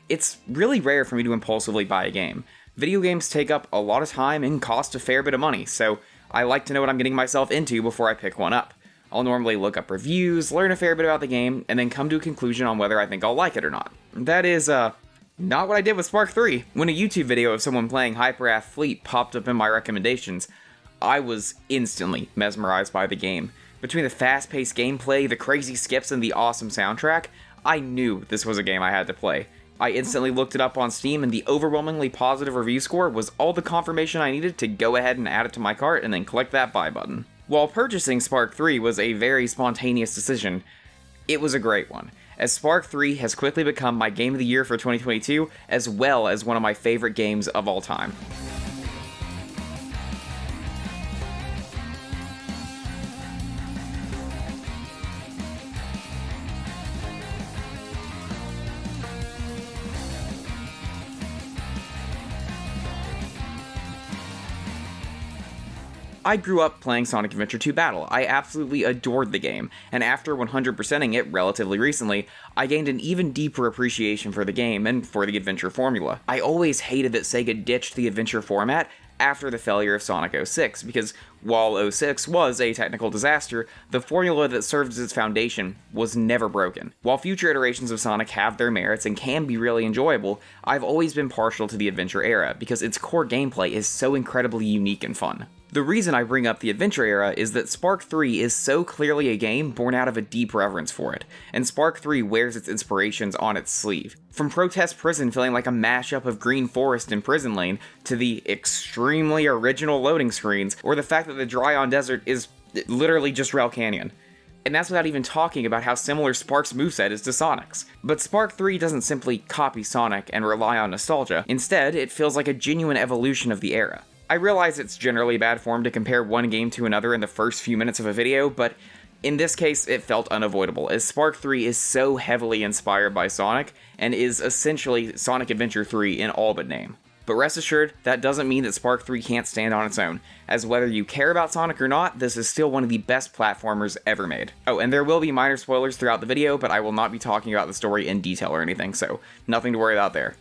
It's really rare for me to impulsively buy a game. Video games take up a lot of time and cost a fair bit of money, so I like to know what I'm getting myself into before I pick one up. I'll normally look up reviews, learn a fair bit about the game, and then come to a conclusion on whether I think I'll like it or not. That is, not what I did with Spark 3. When a YouTube video of someone playing Hyperath Fleet popped up in my recommendations, I was instantly mesmerized by the game. Between the fast-paced gameplay, the crazy skips, and the awesome soundtrack, I knew this was a game I had to play. I instantly looked it up on Steam, and the overwhelmingly positive review score was all the confirmation I needed to go ahead and add it to my cart and then click that buy button. While purchasing Spark 3 was a very spontaneous decision, it was a great one, as Spark 3 has quickly become my game of the year for 2022, as well as one of my favorite games of all time. I grew up playing Sonic Adventure 2 Battle. I absolutely adored the game, and after 100%ing it relatively recently, I gained an even deeper appreciation for the game and for the adventure formula. I always hated that Sega ditched the adventure format after the failure of Sonic 06, because while 06 was a technical disaster, the formula that served as its foundation was never broken. While future iterations of Sonic have their merits and can be really enjoyable, I've always been partial to the adventure era, because its core gameplay is so incredibly unique and fun. The reason I bring up the adventure era is that Spark 3 is so clearly a game born out of a deep reverence for it, and Spark 3 wears its inspirations on its sleeve. From Protest Prison feeling like a mashup of Green Forest and Prison Lane, to the extremely original loading screens, or the fact that the Dry-On Desert is literally just Rail Canyon. And that's without even talking about how similar Spark's moveset is to Sonic's. But Spark 3 doesn't simply copy Sonic and rely on nostalgia. Instead, it feels like a genuine evolution of the era. I realize it's generally bad form to compare one game to another in the first few minutes of a video, but in this case it felt unavoidable, as Spark 3 is so heavily inspired by Sonic, and is essentially Sonic Adventure 3 in all but name. But rest assured, that doesn't mean that Spark 3 can't stand on its own, as whether you care about Sonic or not, this is still one of the best platformers ever made. Oh, and there will be minor spoilers throughout the video, but I will not be talking about the story in detail or anything, so nothing to worry about there.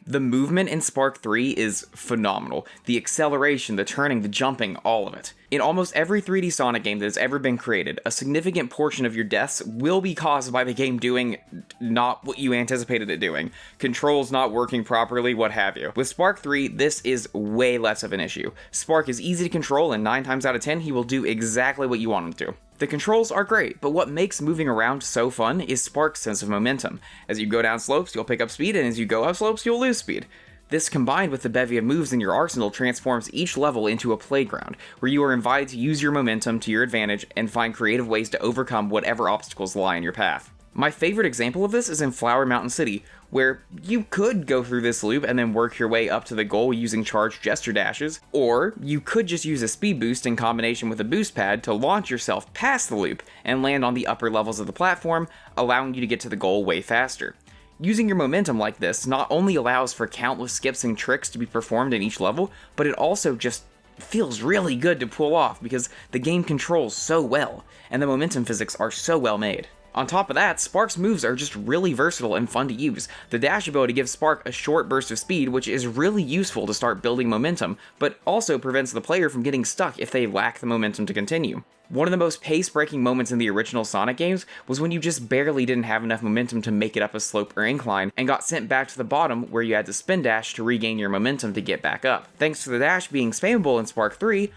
The movement in Spark 3 is phenomenal. The acceleration, the turning, the jumping, all of it. In almost every 3D Sonic game that has ever been created, a significant portion of your deaths will be caused by the game doing not what you anticipated it doing. Controls not working properly, what have you. With Spark 3, this is way less of an issue. Spark is easy to control, and 9 times out of 10, he will do exactly what you want him to. The controls are great, but what makes moving around so fun is Spark's sense of momentum. As you go down slopes, you'll pick up speed, and as you go up slopes, you'll lose speed. This, combined with the bevy of moves in your arsenal, transforms each level into a playground, where you are invited to use your momentum to your advantage and find creative ways to overcome whatever obstacles lie in your path. My favorite example of this is in Flower Mountain City, where you could go through this loop and then work your way up to the goal using charged Jester dashes, or you could just use a speed boost in combination with a boost pad to launch yourself past the loop and land on the upper levels of the platform, allowing you to get to the goal way faster. Using your momentum like this not only allows for countless skips and tricks to be performed in each level, but it also just feels really good to pull off because the game controls so well, and the momentum physics are so well made. On top of that, Spark's moves are just really versatile and fun to use. The dash ability gives Spark a short burst of speed, which is really useful to start building momentum, but also prevents the player from getting stuck if they lack the momentum to continue. One of the most pace-breaking moments in the original Sonic games was when you just barely didn't have enough momentum to make it up a slope or incline, and got sent back to the bottom where you had to spin dash to regain your momentum to get back up. Thanks to the dash being spammable in Spark 3,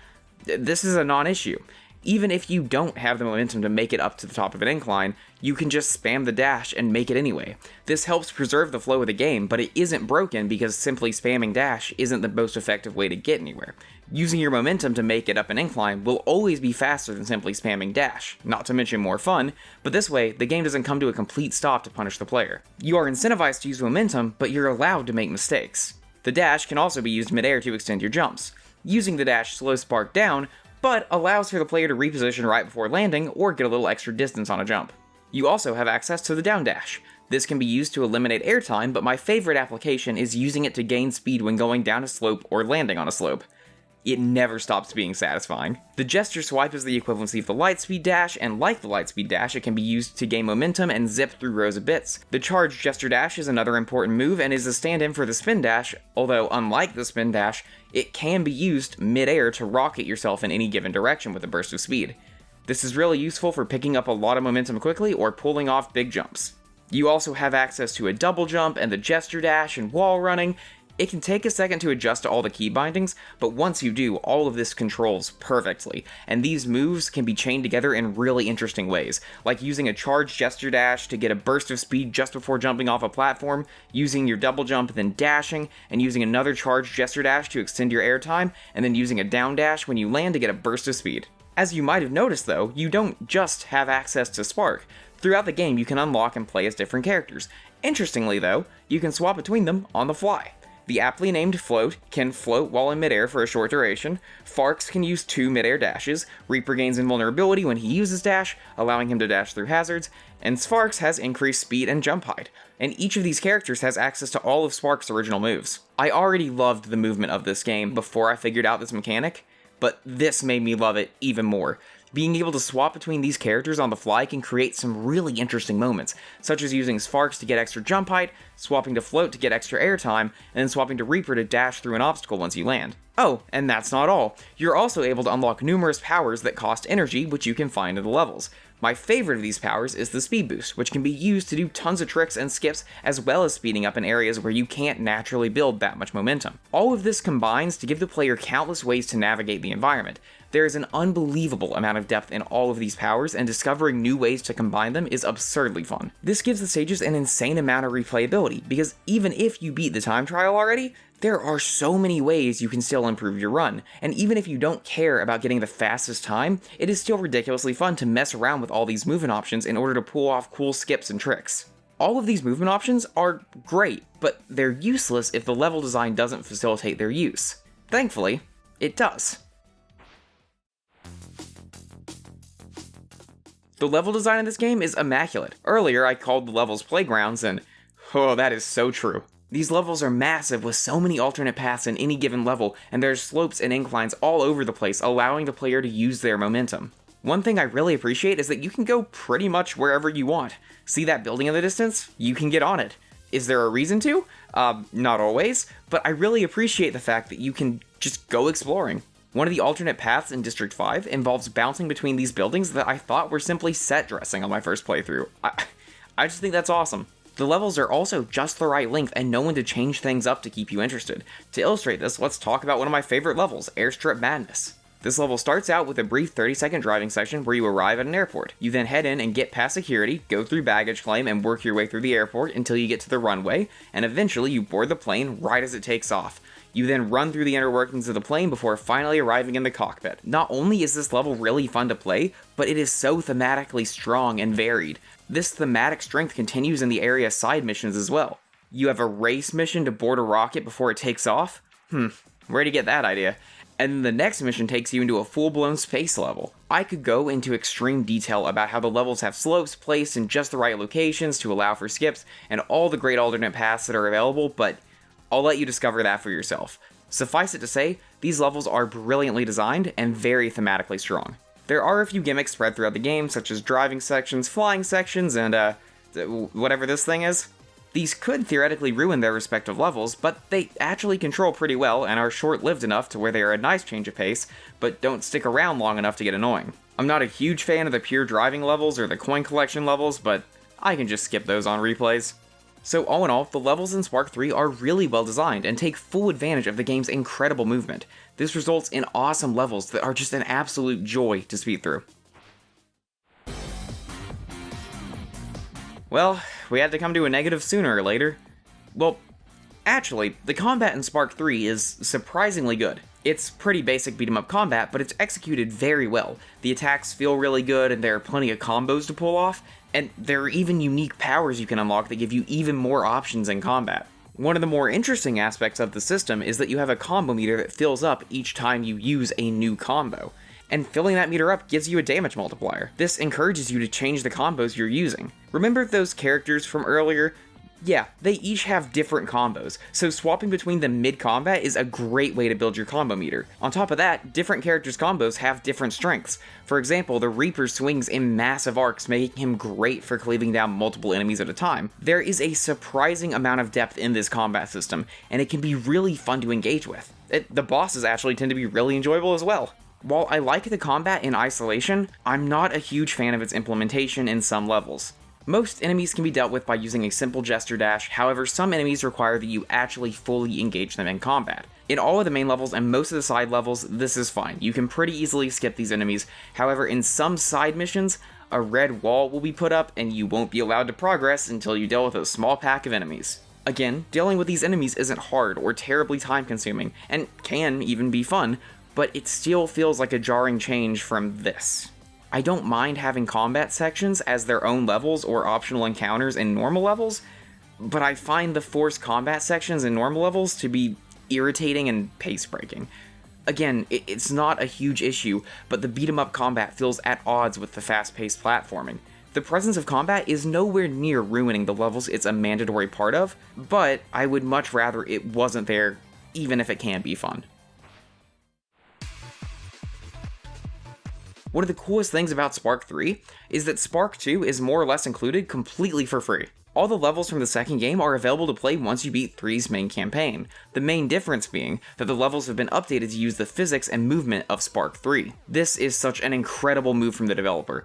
this is a non-issue. Even if you don't have the momentum to make it up to the top of an incline, you can just spam the dash and make it anyway. This helps preserve the flow of the game, but it isn't broken because simply spamming dash isn't the most effective way to get anywhere. Using your momentum to make it up an incline will always be faster than simply spamming dash, not to mention more fun, but this way, the game doesn't come to a complete stop to punish the player. You are incentivized to use momentum, but you're allowed to make mistakes. The dash can also be used mid-air to extend your jumps. Using the dash slows Spark down, but allows for the player to reposition right before landing or get a little extra distance on a jump. You also have access to the down dash. This can be used to eliminate airtime, but my favorite application is using it to gain speed when going down a slope or landing on a slope. it never stops being satisfying. The Jester Swipe is the equivalency of the Lightspeed Dash, and like the Lightspeed Dash, it can be used to gain momentum and zip through rows of bits. The Charged Jester Dash is another important move and is a stand-in for the Spin Dash, although unlike the Spin Dash, it can be used mid-air to rocket yourself in any given direction with a burst of speed. This is really useful for picking up a lot of momentum quickly or pulling off big jumps. You also have access to a double jump and the Jester Dash and wall running. It can take a second to adjust to all the key bindings, but once you do, all of this controls perfectly, and these moves can be chained together in really interesting ways, like using a Charged Jester Dash to get a burst of speed just before jumping off a platform, using your double jump then dashing, and using another Charged Jester Dash to extend your air time, and then using a down dash when you land to get a burst of speed. As you might have noticed though, you don't just have access to Spark. Throughout the game you can unlock and play as different characters. Interestingly though, you can swap between them on the fly. The aptly named Float can float while in midair for a short duration, Farx can use 2 midair dashes, Reaper gains invulnerability when he uses dash, allowing him to dash through hazards, and Sparx has increased speed and jump height, and each of these characters has access to all of Spark's original moves. I already loved the movement of this game before I figured out this mechanic, but this made me love it even more. Being able to swap between these characters on the fly can create some really interesting moments, such as using Sparx to get extra jump height, swapping to Float to get extra airtime, and then swapping to Reaper to dash through an obstacle once you land. Oh, and that's not all. You're also able to unlock numerous powers that cost energy, which you can find in the levels. My favorite of these powers is the Speed Boost, which can be used to do tons of tricks and skips, as well as speeding up in areas where you can't naturally build that much momentum. All of this combines to give the player countless ways to navigate the environment. There is an unbelievable amount of depth in all of these powers, and discovering new ways to combine them is absurdly fun. This gives the stages an insane amount of replayability, because even if you beat the time trial already, there are so many ways you can still improve your run, and even if you don't care about getting the fastest time, it is still ridiculously fun to mess around with all these movement options in order to pull off cool skips and tricks. All of these movement options are great, but they're useless if the level design doesn't facilitate their use. Thankfully, it does. The level design in this game is immaculate. Earlier I called the levels playgrounds, and oh, that is so true. These levels are massive with so many alternate paths in any given level, and there's slopes and inclines all over the place, allowing the player to use their momentum. One thing I really appreciate is that you can go pretty much wherever you want. See that building in the distance? You can get on it. Is there a reason to? Not always, but I really appreciate the fact that you can just go exploring. One of the alternate paths in District 5 involves bouncing between these buildings that I thought were simply set dressing on my first playthrough. I just think that's awesome. The levels are also just the right length and know when to change things up to keep you interested. To illustrate this, let's talk about one of my favorite levels, Airstrip Madness. This level starts out with a brief 30-second driving section where you arrive at an airport. You then head in and get past security, go through baggage claim, and work your way through the airport until you get to the runway, and eventually you board the plane right as it takes off. You then run through the inner workings of the plane before finally arriving in the cockpit. Not only is this level really fun to play, but it is so thematically strong and varied. This thematic strength continues in the area side missions as well. You have a race mission to board a rocket before it takes off? Where'd you get that idea? And then the next mission takes you into a full-blown space level. I could go into extreme detail about how the levels have slopes placed in just the right locations to allow for skips, and all the great alternate paths that are available, but I'll let you discover that for yourself. Suffice it to say, these levels are brilliantly designed and very thematically strong. There are a few gimmicks spread throughout the game, such as driving sections, flying sections, and whatever this thing is. These could theoretically ruin their respective levels, but they actually control pretty well and are short-lived enough to where they are a nice change of pace, but don't stick around long enough to get annoying. I'm not a huge fan of the pure driving levels or the coin collection levels, but I can just skip those on replays. So all in all, the levels in Spark 3 are really well designed and take full advantage of the game's incredible movement. This results in awesome levels that are just an absolute joy to speed through. Well, we had to come to a negative sooner or later. Well, actually, the combat in Spark 3 is surprisingly good. It's pretty basic beat-em-up combat, but it's executed very well. The attacks feel really good, and there are plenty of combos to pull off, and there are even unique powers you can unlock that give you even more options in combat. One of the more interesting aspects of the system is that you have a combo meter that fills up each time you use a new combo, and filling that meter up gives you a damage multiplier. This encourages you to change the combos you're using. Remember those characters from earlier? Yeah, they each have different combos, so swapping between them mid-combat is a great way to build your combo meter. On top of that, different characters' combos have different strengths. For example, the Reaper swings in massive arcs, making him great for cleaving down multiple enemies at a time. There is a surprising amount of depth in this combat system, and it can be really fun to engage with. The bosses actually tend to be really enjoyable as well. While I like the combat in isolation, I'm not a huge fan of its implementation in some levels. Most enemies can be dealt with by using a simple Jester dash, however some enemies require that you actually fully engage them in combat. In all of the main levels and most of the side levels, this is fine. You can pretty easily skip these enemies, however in some side missions, a red wall will be put up and you won't be allowed to progress until you deal with a small pack of enemies. Again, dealing with these enemies isn't hard or terribly time consuming, and can even be fun, but it still feels like a jarring change from this. I don't mind having combat sections as their own levels or optional encounters in normal levels, but I find the forced combat sections in normal levels to be irritating and pace-breaking. Again, it's not a huge issue, but the beat-em-up combat feels at odds with the fast-paced platforming. The presence of combat is nowhere near ruining the levels it's a mandatory part of, but I would much rather it wasn't there, even if it can be fun. One of the coolest things about Spark 3 is that Spark 2 is more or less included completely for free. All the levels from the second game are available to play once you beat 3's main campaign, the main difference being that the levels have been updated to use the physics and movement of Spark 3. This is such an incredible move from the developer.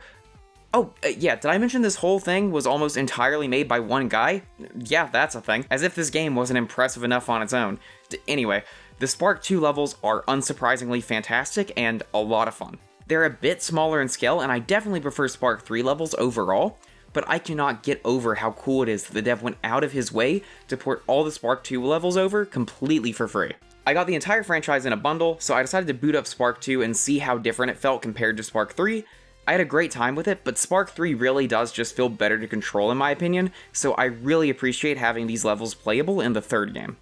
Yeah, did I mention this whole thing was almost entirely made by one guy? Yeah, that's a thing. As if this game wasn't impressive enough on its own. Anyway, the Spark 2 levels are unsurprisingly fantastic and a lot of fun. They're a bit smaller in scale, and I definitely prefer Spark 3 levels overall, but I cannot get over how cool it is that the dev went out of his way to port all the Spark 2 levels over completely for free. I got the entire franchise in a bundle, so I decided to boot up Spark 2 and see how different it felt compared to Spark 3. I had a great time with it, but Spark 3 really does just feel better to control in my opinion, so I really appreciate having these levels playable in the third game.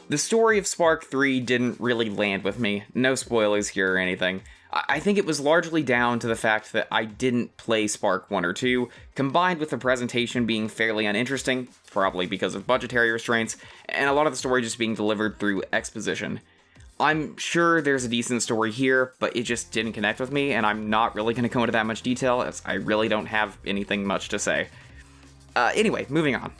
The story of Spark 3 didn't really land with me, no spoilers here or anything. I think it was largely down to the fact that I didn't play Spark 1 or 2, combined with the presentation being fairly uninteresting, probably because of budgetary restraints, and a lot of the story just being delivered through exposition. I'm sure there's a decent story here, but it just didn't connect with me, and I'm not really going to go into that much detail, as I really don't have anything much to say. Anyway, moving on.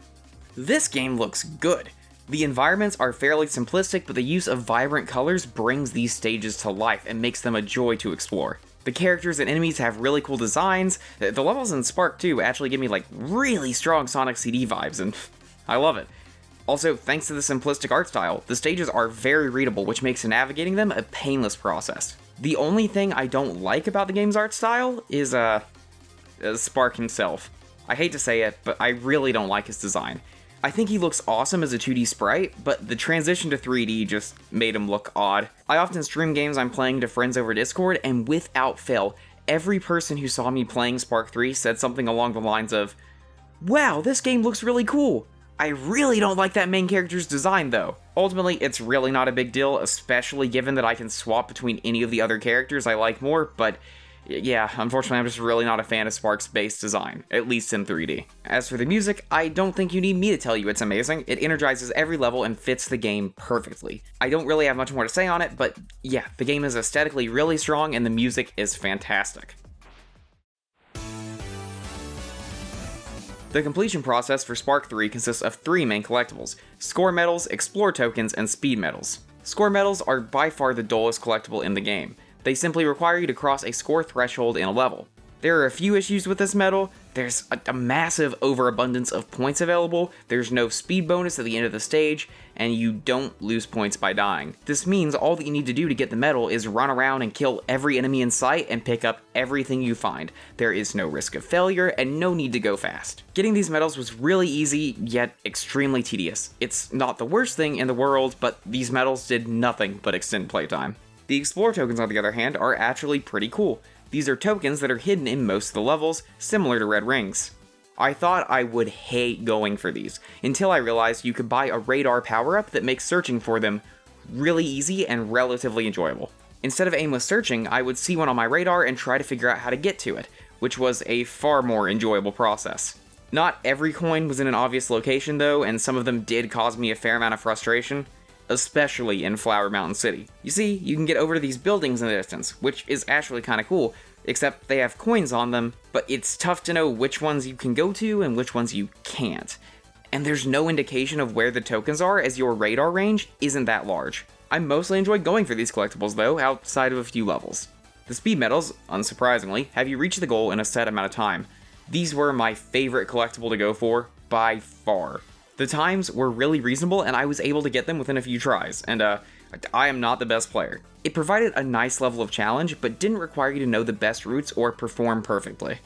This game looks good. The environments are fairly simplistic, but the use of vibrant colors brings these stages to life and makes them a joy to explore. The characters and enemies have really cool designs. The levels in Spark 2 actually give me like really strong Sonic CD vibes, and I love it. Also, thanks to the simplistic art style, the stages are very readable, which makes navigating them a painless process. The only thing I don't like about the game's art style is Spark himself. I hate to say it, but I really don't like his design. I think he looks awesome as a 2D sprite, but the transition to 3D just made him look odd. I often stream games I'm playing to friends over Discord, and without fail, every person who saw me playing Spark 3 said something along the lines of, "Wow, this game looks really cool. I really don't like that main character's design though." Ultimately, it's really not a big deal, especially given that I can swap between any of the other characters I like more, but yeah, unfortunately I'm just really not a fan of Spark's base design, at least in 3D. As for the music, I don't think you need me to tell you it's amazing. It energizes every level and fits the game perfectly. I don't really have much more to say on it, but yeah, the game is aesthetically really strong and the music is fantastic. The completion process for Spark 3 consists of 3 main collectibles: Score Medals, Explore Tokens, and Speed Medals. Score Medals are by far the dullest collectible in the game. They simply require you to cross a score threshold in a level. There are a few issues with this medal. There's a massive overabundance of points available, there's no speed bonus at the end of the stage, and you don't lose points by dying. This means all that you need to do to get the medal is run around and kill every enemy in sight and pick up everything you find. There is no risk of failure and no need to go fast. Getting these medals was really easy, yet extremely tedious. It's not the worst thing in the world, but these medals did nothing but extend playtime. The Explore tokens, on the other hand, are actually pretty cool. These are tokens that are hidden in most of the levels, similar to red rings. I thought I would hate going for these, until I realized you could buy a radar power-up that makes searching for them really easy and relatively enjoyable. Instead of aimless searching, I would see one on my radar and try to figure out how to get to it. which was a far more enjoyable process. Not every coin was in an obvious location though, and some of them did cause me a fair amount of frustration, especially in Flower Mountain City. You see, you can get over to these buildings in the distance, which is actually kinda cool, except they have coins on them, but it's tough to know which ones you can go to and which ones you can't. And there's no indication of where the tokens are, as your radar range isn't that large. I mostly enjoy going for these collectibles though, outside of a few levels. The speed medals, unsurprisingly, have you reach the goal in a set amount of time. These were my favorite collectible to go for, by far. The times were really reasonable and I was able to get them within a few tries, and I am not the best player. It provided a nice level of challenge, but didn't require you to know the best routes or perform perfectly.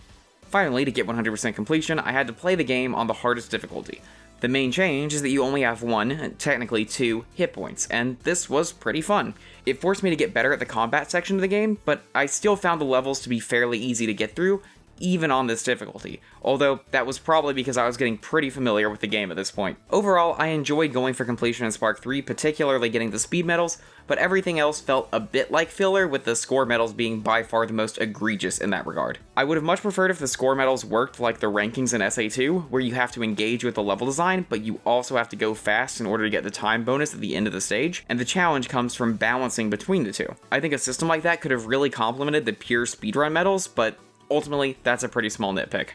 Finally, to get 100% completion, I had to play the game on the hardest difficulty. The main change is that you only have 1, technically 2, hit points, and this was pretty fun. It forced me to get better at the combat section of the game, but I still found the levels to be fairly easy to get through, even on this difficulty, although that was probably because I was getting pretty familiar with the game at this point. Overall, I enjoyed going for completion in Spark 3, particularly getting the speed medals, but everything else felt a bit like filler, with the score medals being by far the most egregious in that regard. I would have much preferred if the score medals worked like the rankings in SA2, where you have to engage with the level design, but you also have to go fast in order to get the time bonus at the end of the stage, and the challenge comes from balancing between the two. I think a system like that could have really complemented the pure speedrun medals, but ultimately, that's a pretty small nitpick.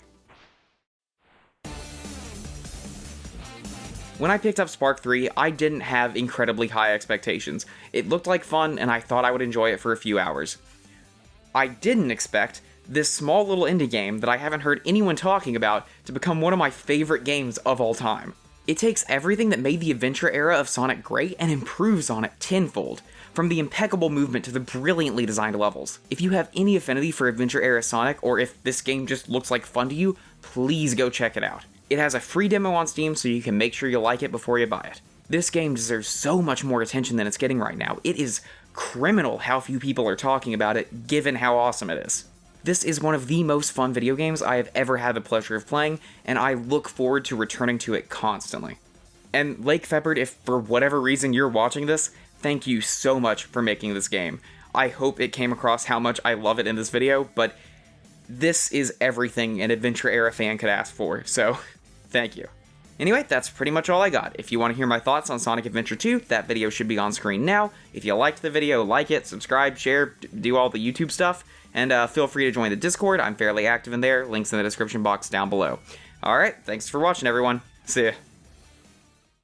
When I picked up Spark 3, I didn't have incredibly high expectations. It looked like fun, and I thought I would enjoy it for a few hours. I didn't expect this small little indie game that I haven't heard anyone talking about to become one of my favorite games of all time. It takes everything that made the adventure era of Sonic great and improves on it tenfold, from the impeccable movement to the brilliantly designed levels. If you have any affinity for adventure era Sonic, or if this game just looks like fun to you, please go check it out. It has a free demo on Steam, so you can make sure you like it before you buy it. This game deserves so much more attention than it's getting right now. It is criminal how few people are talking about it, given how awesome it is. This is one of the most fun video games I have ever had the pleasure of playing, and I look forward to returning to it constantly. And Lake Feppard, if for whatever reason you're watching this, thank you so much for making this game. I hope it came across how much I love it in this video, but this is everything an adventure era fan could ask for, so thank you. Anyway, that's pretty much all I got. If you want to hear my thoughts on Sonic Adventure 2, that video should be on screen now. If you liked the video, like it, subscribe, share, do all the YouTube stuff, and feel free to join the Discord. I'm fairly active in there. Links in the description box down below. Alright, thanks for watching, everyone. See ya.